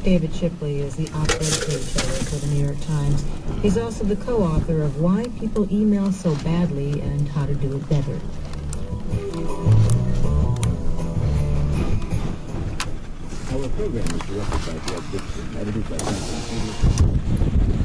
David Shipley is the op-ed page editor for the New York Times. He's also the co-author of Why People Email So Badly and How to Do It Better. Our program is directed by Greg Dixon, edited by Jonathan Peterson.